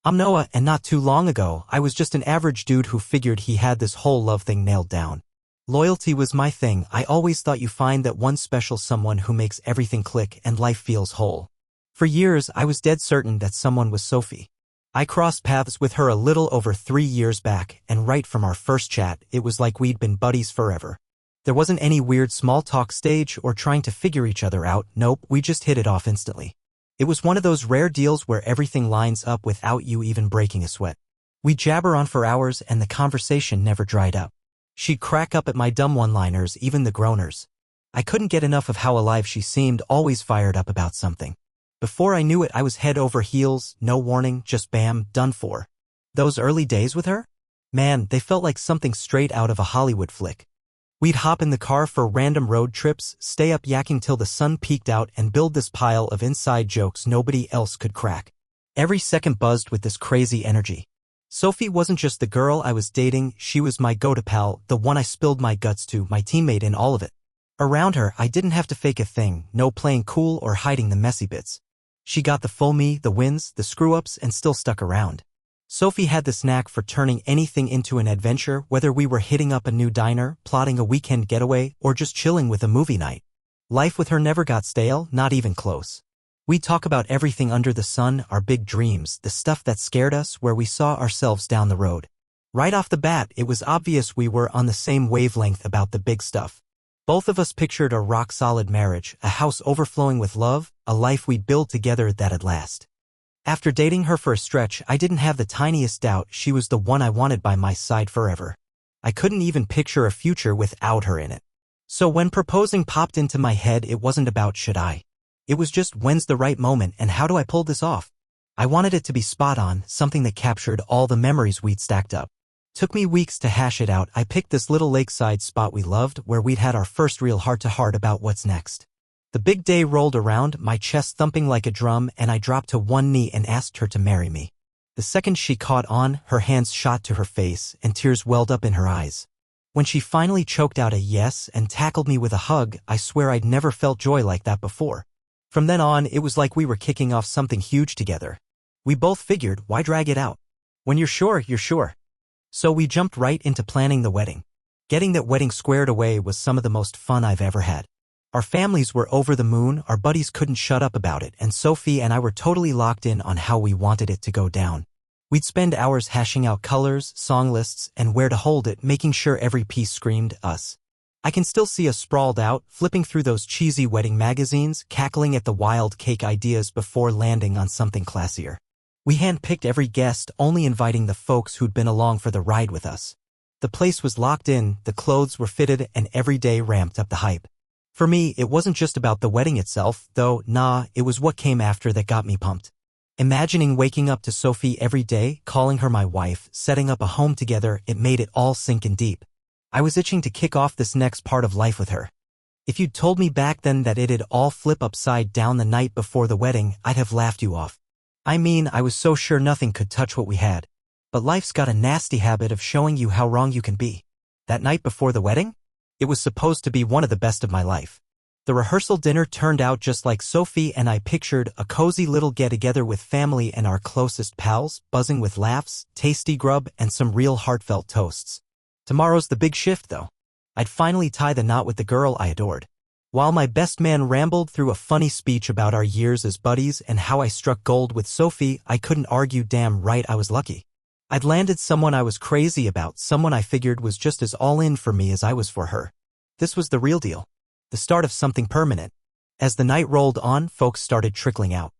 I'm Noah, and not too long ago, I was just an average dude who figured he had this whole love thing nailed down. Loyalty was my thing. I always thought you find that one special someone who makes everything click and life feels whole. For years, I was dead certain that someone was Sophie. I crossed paths with her a little over 3 years back, and right from our first chat, it was like we'd been buddies forever. There wasn't any weird small talk stage or trying to figure each other out. Nope, we just hit it off instantly. It was one of those rare deals where everything lines up without you even breaking a sweat. We'd jabber on for hours and the conversation never dried up. She'd crack up at my dumb one-liners, even the groaners. I couldn't get enough of how alive she seemed, always fired up about something. Before I knew it, I was head over heels, no warning, just bam, done for. Those early days with her? Man, they felt like something straight out of a Hollywood flick. We'd hop in the car for random road trips, stay up yakking till the sun peeked out, and build this pile of inside jokes nobody else could crack. Every second buzzed with this crazy energy. Sophie wasn't just the girl I was dating, she was my go-to pal, the one I spilled my guts to, my teammate in all of it. Around her, I didn't have to fake a thing, no playing cool or hiding the messy bits. She got the full me, the wins, the screw-ups, and still stuck around. Sophie had this knack for turning anything into an adventure, whether we were hitting up a new diner, plotting a weekend getaway, or just chilling with a movie night. Life with her never got stale, not even close. We'd talk about everything under the sun, our big dreams, the stuff that scared us, where we saw ourselves down the road. Right off the bat, it was obvious we were on the same wavelength about the big stuff. Both of us pictured a rock-solid marriage, a house overflowing with love, a life we'd build together that'd last. After dating her for a stretch, I didn't have the tiniest doubt she was the one I wanted by my side forever. I couldn't even picture a future without her in it. So when proposing popped into my head, it wasn't about should I. It was just when's the right moment and how do I pull this off? I wanted it to be spot on, something that captured all the memories we'd stacked up. Took me weeks to hash it out. I picked this little lakeside spot we loved where we'd had our first real heart-to-heart about what's next. The big day rolled around, my chest thumping like a drum, and I dropped to one knee and asked her to marry me. The second she caught on, her hands shot to her face and tears welled up in her eyes. When she finally choked out a yes and tackled me with a hug, I swear I'd never felt joy like that before. From then on, it was like we were kicking off something huge together. We both figured, why drag it out? When you're sure, you're sure. So we jumped right into planning the wedding. Getting that wedding squared away was some of the most fun I've ever had. Our families were over the moon, our buddies couldn't shut up about it, and Sophie and I were totally locked in on how we wanted it to go down. We'd spend hours hashing out colors, song lists, and where to hold it, making sure every piece screamed us. I can still see us sprawled out, flipping through those cheesy wedding magazines, cackling at the wild cake ideas before landing on something classier. We handpicked every guest, only inviting the folks who'd been along for the ride with us. The place was locked in, the clothes were fitted, and every day ramped up the hype. For me, it wasn't just about the wedding itself, though, it was what came after that got me pumped. Imagining waking up to Sophie every day, calling her my wife, setting up a home together, it made it all sink in deep. I was itching to kick off this next part of life with her. If you'd told me back then that it'd all flip upside down the night before the wedding, I'd have laughed you off. I mean, I was so sure nothing could touch what we had. But life's got a nasty habit of showing you how wrong you can be. That night before the wedding? It was supposed to be one of the best of my life. The rehearsal dinner turned out just like Sophie and I pictured, a cozy little get-together with family and our closest pals, buzzing with laughs, tasty grub, and some real heartfelt toasts. Tomorrow's the big shift, though. I'd finally tie the knot with the girl I adored. While my best man rambled through a funny speech about our years as buddies and how I struck gold with Sophie, I couldn't argue. Damn right I was lucky. I'd landed someone I was crazy about, someone I figured was just as all in for me as I was for her. This was the real deal. The start of something permanent. As the night rolled on, folks started trickling out.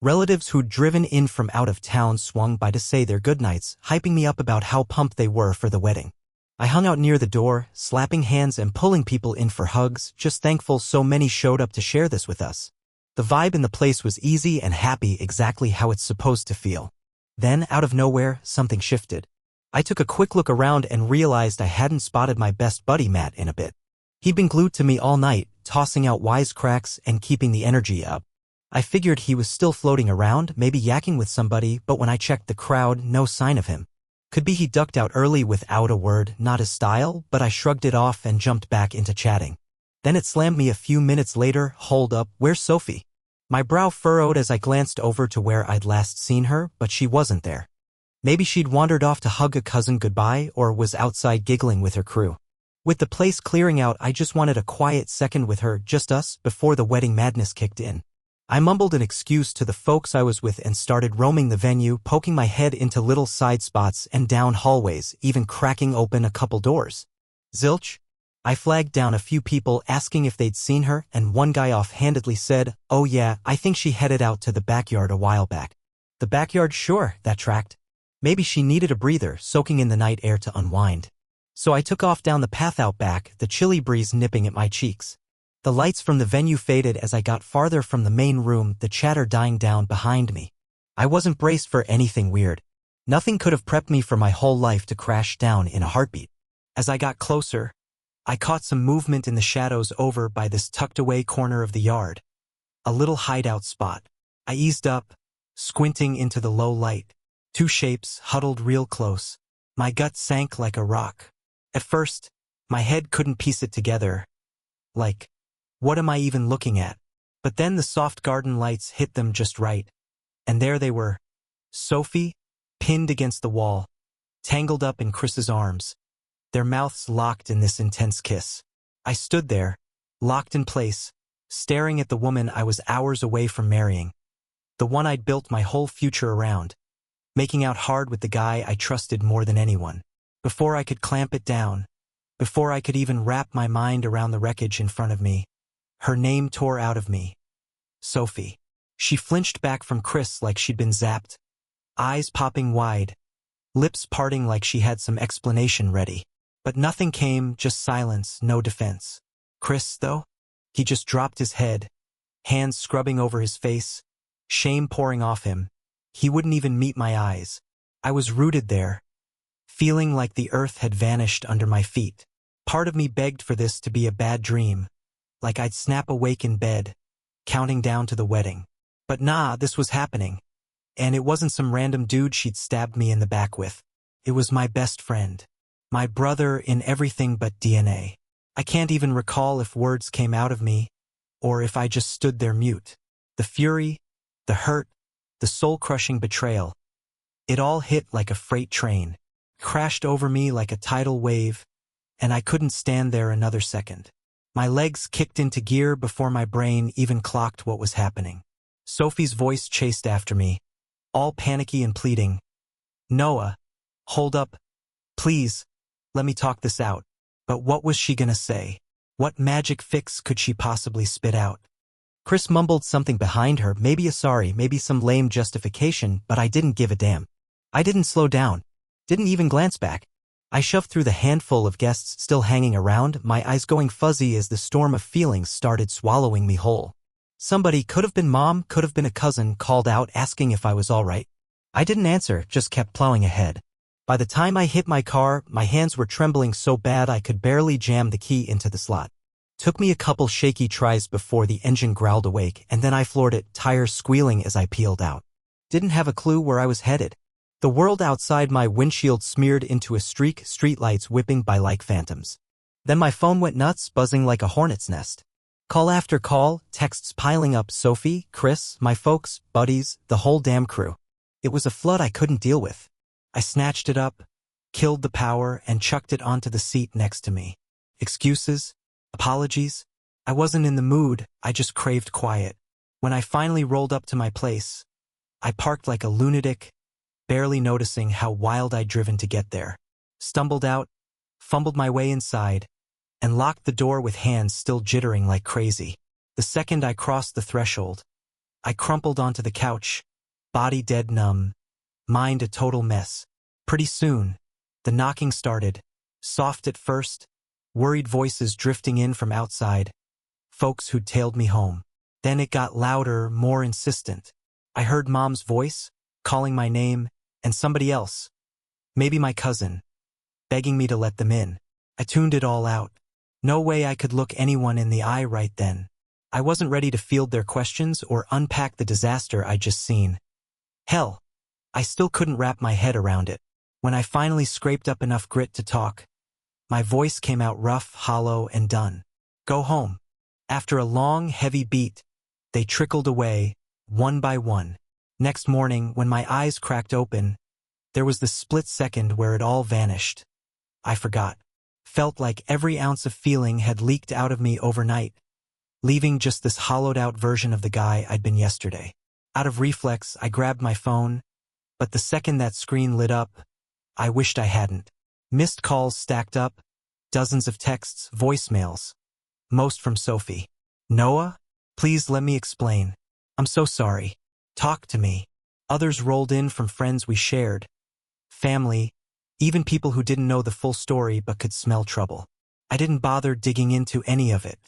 Relatives who'd driven in from out of town swung by to say their goodnights, hyping me up about how pumped they were for the wedding. I hung out near the door, slapping hands and pulling people in for hugs, just thankful so many showed up to share this with us. The vibe in the place was easy and happy, exactly how it's supposed to feel. Then, out of nowhere, something shifted. I took a quick look around and realized I hadn't spotted my best buddy Matt in a bit. He'd been glued to me all night, tossing out wisecracks and keeping the energy up. I figured he was still floating around, maybe yakking with somebody, but when I checked the crowd, no sign of him. Could be he ducked out early without a word, not his style, but I shrugged it off and jumped back into chatting. Then it slammed me a few minutes later, hold up, where's Sophie? My brow furrowed as I glanced over to where I'd last seen her, but she wasn't there. Maybe she'd wandered off to hug a cousin goodbye or was outside giggling with her crew. With the place clearing out, I just wanted a quiet second with her, just us, before the wedding madness kicked in. I mumbled an excuse to the folks I was with and started roaming the venue, poking my head into little side spots and down hallways, even cracking open a couple doors. Zilch? I flagged down a few people asking if they'd seen her, and one guy offhandedly said, "Oh yeah, I think she headed out to the backyard a while back." The backyard, sure, that tracked. Maybe she needed a breather, soaking in the night air to unwind. So I took off down the path out back, the chilly breeze nipping at my cheeks. The lights from the venue faded as I got farther from the main room, the chatter dying down behind me. I wasn't braced for anything weird. Nothing could have prepped me for my whole life to crash down in a heartbeat. As I got closer, I caught some movement in the shadows over by this tucked-away corner of the yard. A little hideout spot. I eased up, squinting into the low light. Two shapes huddled real close. My gut sank like a rock. At first, my head couldn't piece it together. Like, what am I even looking at? But then the soft garden lights hit them just right. And there they were. Sophie, pinned against the wall, tangled up in Chris's arms. Their mouths locked in this intense kiss. I stood there, locked in place, staring at the woman I was hours away from marrying. The one I'd built my whole future around. Making out hard with the guy I trusted more than anyone. Before I could clamp it down, before I could even wrap my mind around the wreckage in front of me, her name tore out of me. Sophie. She flinched back from Chris like she'd been zapped. Eyes popping wide, lips parting like she had some explanation ready. But nothing came, just silence, no defense. Chris, though? He just dropped his head, hands scrubbing over his face, shame pouring off him. He wouldn't even meet my eyes. I was rooted there, feeling like the earth had vanished under my feet. Part of me begged for this to be a bad dream, like I'd snap awake in bed, counting down to the wedding. But nah, this was happening. And it wasn't some random dude she'd stabbed me in the back with. It was my best friend. My brother in everything but DNA. I can't even recall if words came out of me, or if I just stood there mute. The fury, the hurt, the soul-crushing betrayal. It all hit like a freight train, crashed over me like a tidal wave, and I couldn't stand there another second. My legs kicked into gear before my brain even clocked what was happening. Sophie's voice chased after me, all panicky and pleading. "Noah, hold up, please. Let me talk this out." But what was she gonna say? What magic fix could she possibly spit out? Chris mumbled something behind her, maybe a sorry, maybe some lame justification, but I didn't give a damn. I didn't slow down. Didn't even glance back. I shoved through the handful of guests still hanging around, my eyes going fuzzy as the storm of feelings started swallowing me whole. Somebody, could have been mom, could have been a cousin, called out asking if I was all right. I didn't answer, just kept plowing ahead. By the time I hit my car, my hands were trembling so bad I could barely jam the key into the slot. Took me a couple shaky tries before the engine growled awake, and then I floored it, tires squealing as I peeled out. Didn't have a clue where I was headed. The world outside my windshield smeared into a streak, streetlights whipping by like phantoms. Then my phone went nuts, buzzing like a hornet's nest. Call after call, texts piling up, Sophie, Chris, my folks, buddies, the whole damn crew. It was a flood I couldn't deal with. I snatched it up, killed the power, and chucked it onto the seat next to me. Excuses? Apologies? I wasn't in the mood, I just craved quiet. When I finally rolled up to my place, I parked like a lunatic, barely noticing how wild I'd driven to get there. Stumbled out, fumbled my way inside, and locked the door with hands still jittering like crazy. The second I crossed the threshold, I crumpled onto the couch, body dead numb, mind a total mess. Pretty soon, the knocking started, soft at first, worried voices drifting in from outside, folks who'd tailed me home. Then it got louder, more insistent. I heard Mom's voice, calling my name, and somebody else, maybe my cousin, begging me to let them in. I tuned it all out. No way I could look anyone in the eye right then. I wasn't ready to field their questions or unpack the disaster I'd just seen. Hell, I still couldn't wrap my head around it. When I finally scraped up enough grit to talk, my voice came out rough, hollow, and done. Go home. After a long, heavy beat, They trickled away, one by one. Next morning, when my eyes cracked open, there was this split second where it all vanished. I forgot. Felt like every ounce of feeling had leaked out of me overnight, leaving just this hollowed-out version of the guy I'd been yesterday. Out of reflex, I grabbed my phone, but the second that screen lit up, I wished I hadn't. Missed calls stacked up, dozens of texts, voicemails, most from Sophie. Noah? Please let me explain. I'm so sorry. Talk to me. Others rolled in from friends we shared, family, even people who didn't know the full story but could smell trouble. I didn't bother digging into any of it.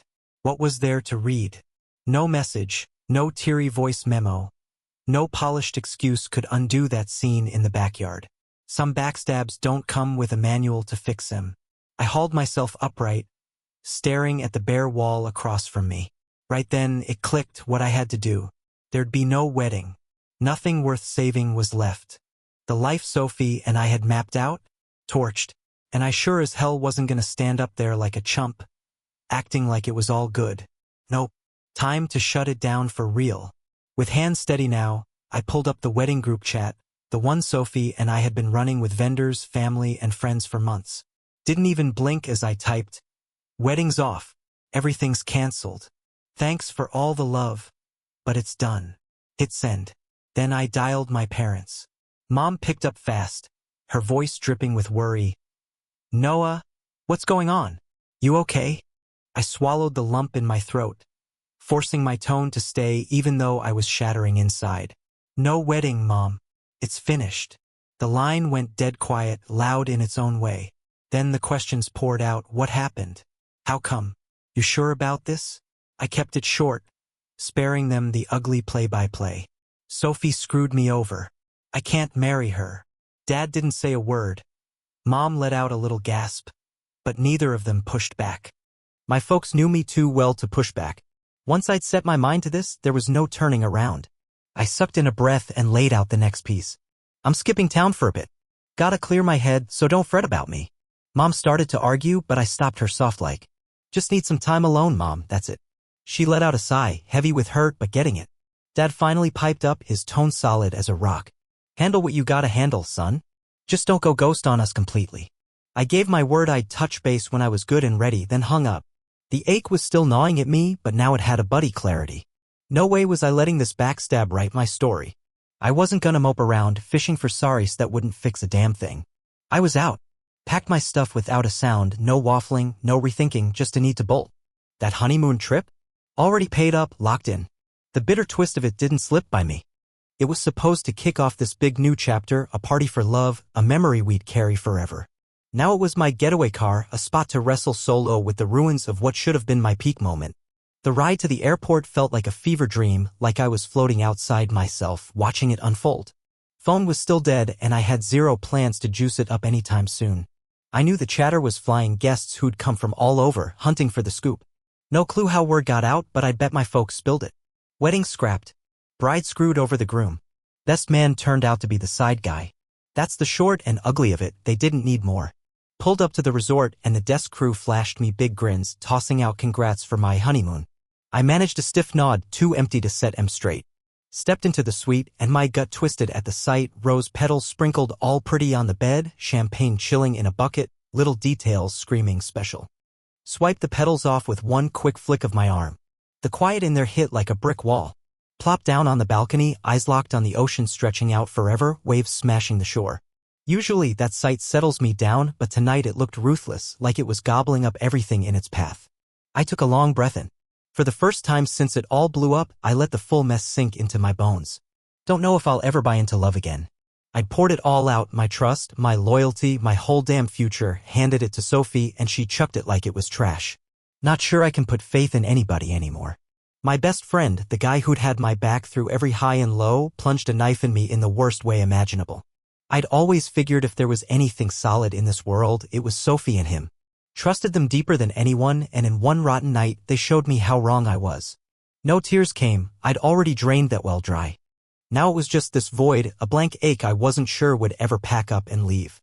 What was there to read? No message, no teary voice memo, no polished excuse could undo that scene in the backyard. Some backstabs don't come with a manual to fix them. I hauled myself upright, staring at the bare wall across from me. Right then, it clicked what I had to do. There'd be no wedding. Nothing worth saving was left. The life Sophie and I had mapped out, torched, and I sure as hell wasn't gonna stand up there like a chump, acting like it was all good. Nope. Time to shut it down for real. With hands steady now, I pulled up the wedding group chat, the one Sophie and I had been running with vendors, family, and friends for months. Didn't even blink as I typed, "Wedding's off. Everything's canceled. Thanks for all the love. But it's done." Hit send. Then I dialed my parents. Mom picked up fast, her voice dripping with worry. "Noah, what's going on? You okay?" I swallowed the lump in my throat, forcing my tone to stay even though I was shattering inside. "No wedding, Mom. It's finished." The line went dead quiet, loud in its own way. Then the questions poured out. What happened? How come? You sure about this? I kept it short, sparing them the ugly play-by-play. Sophie screwed me over. I can't marry her. Dad didn't say a word. Mom let out a little gasp, but neither of them pushed back. My folks knew me too well to push back. Once I'd set my mind to this, there was no turning around. I sucked in a breath and laid out the next piece. "I'm skipping town for a bit. Gotta clear my head, so don't fret about me." Mom started to argue, but I stopped her soft-like. "Just need some time alone, Mom, that's it." She let out a sigh, heavy with hurt but getting it. Dad finally piped up, his tone solid as a rock. "Handle what you gotta handle, son. Just don't go ghost on us completely." I gave my word I'd touch base when I was good and ready, then hung up. The ache was still gnawing at me, but now it had a buddy clarity. No way was I letting this backstab write my story. I wasn't gonna mope around, fishing for sorries that wouldn't fix a damn thing. I was out. Packed my stuff without a sound, no waffling, no rethinking, just a need to bolt. That honeymoon trip? Already paid up, locked in. The bitter twist of it didn't slip by me. It was supposed to kick off this big new chapter, a party for love, a memory we'd carry forever. Now it was my getaway car, a spot to wrestle solo with the ruins of what should have been my peak moment. The ride to the airport felt like a fever dream, like I was floating outside myself, watching it unfold. Phone was still dead, and I had zero plans to juice it up anytime soon. I knew the chatter was flying guests who'd come from all over, hunting for the scoop. No clue how word got out, but I'd bet my folks spilled it. Wedding scrapped. Bride screwed over the groom. Best man turned out to be the side guy. That's the short and ugly of it, they didn't need more. Pulled up to the resort and the desk crew flashed me big grins, tossing out congrats for my honeymoon. I managed a stiff nod, too empty to set 'em straight. Stepped into the suite and my gut twisted at the sight, rose petals sprinkled all pretty on the bed, champagne chilling in a bucket, little details screaming special. Swiped the petals off with one quick flick of my arm. The quiet in there hit like a brick wall. Plopped down on the balcony, eyes locked on the ocean stretching out forever, waves smashing the shore. Usually that sight settles me down, but tonight it looked ruthless, like it was gobbling up everything in its path. I took a long breath in. For the first time since it all blew up, I let the full mess sink into my bones. Don't know if I'll ever buy into love again. I'd poured it all out, my trust, my loyalty, my whole damn future, handed it to Sophie, and she chucked it like it was trash. Not sure I can put faith in anybody anymore. My best friend, the guy who'd had my back through every high and low, plunged a knife in me in the worst way imaginable. I'd always figured if there was anything solid in this world, it was Sophie and him. Trusted them deeper than anyone, and in one rotten night, they showed me how wrong I was. No tears came, I'd already drained that well dry. Now it was just this void, a blank ache I wasn't sure would ever pack up and leave.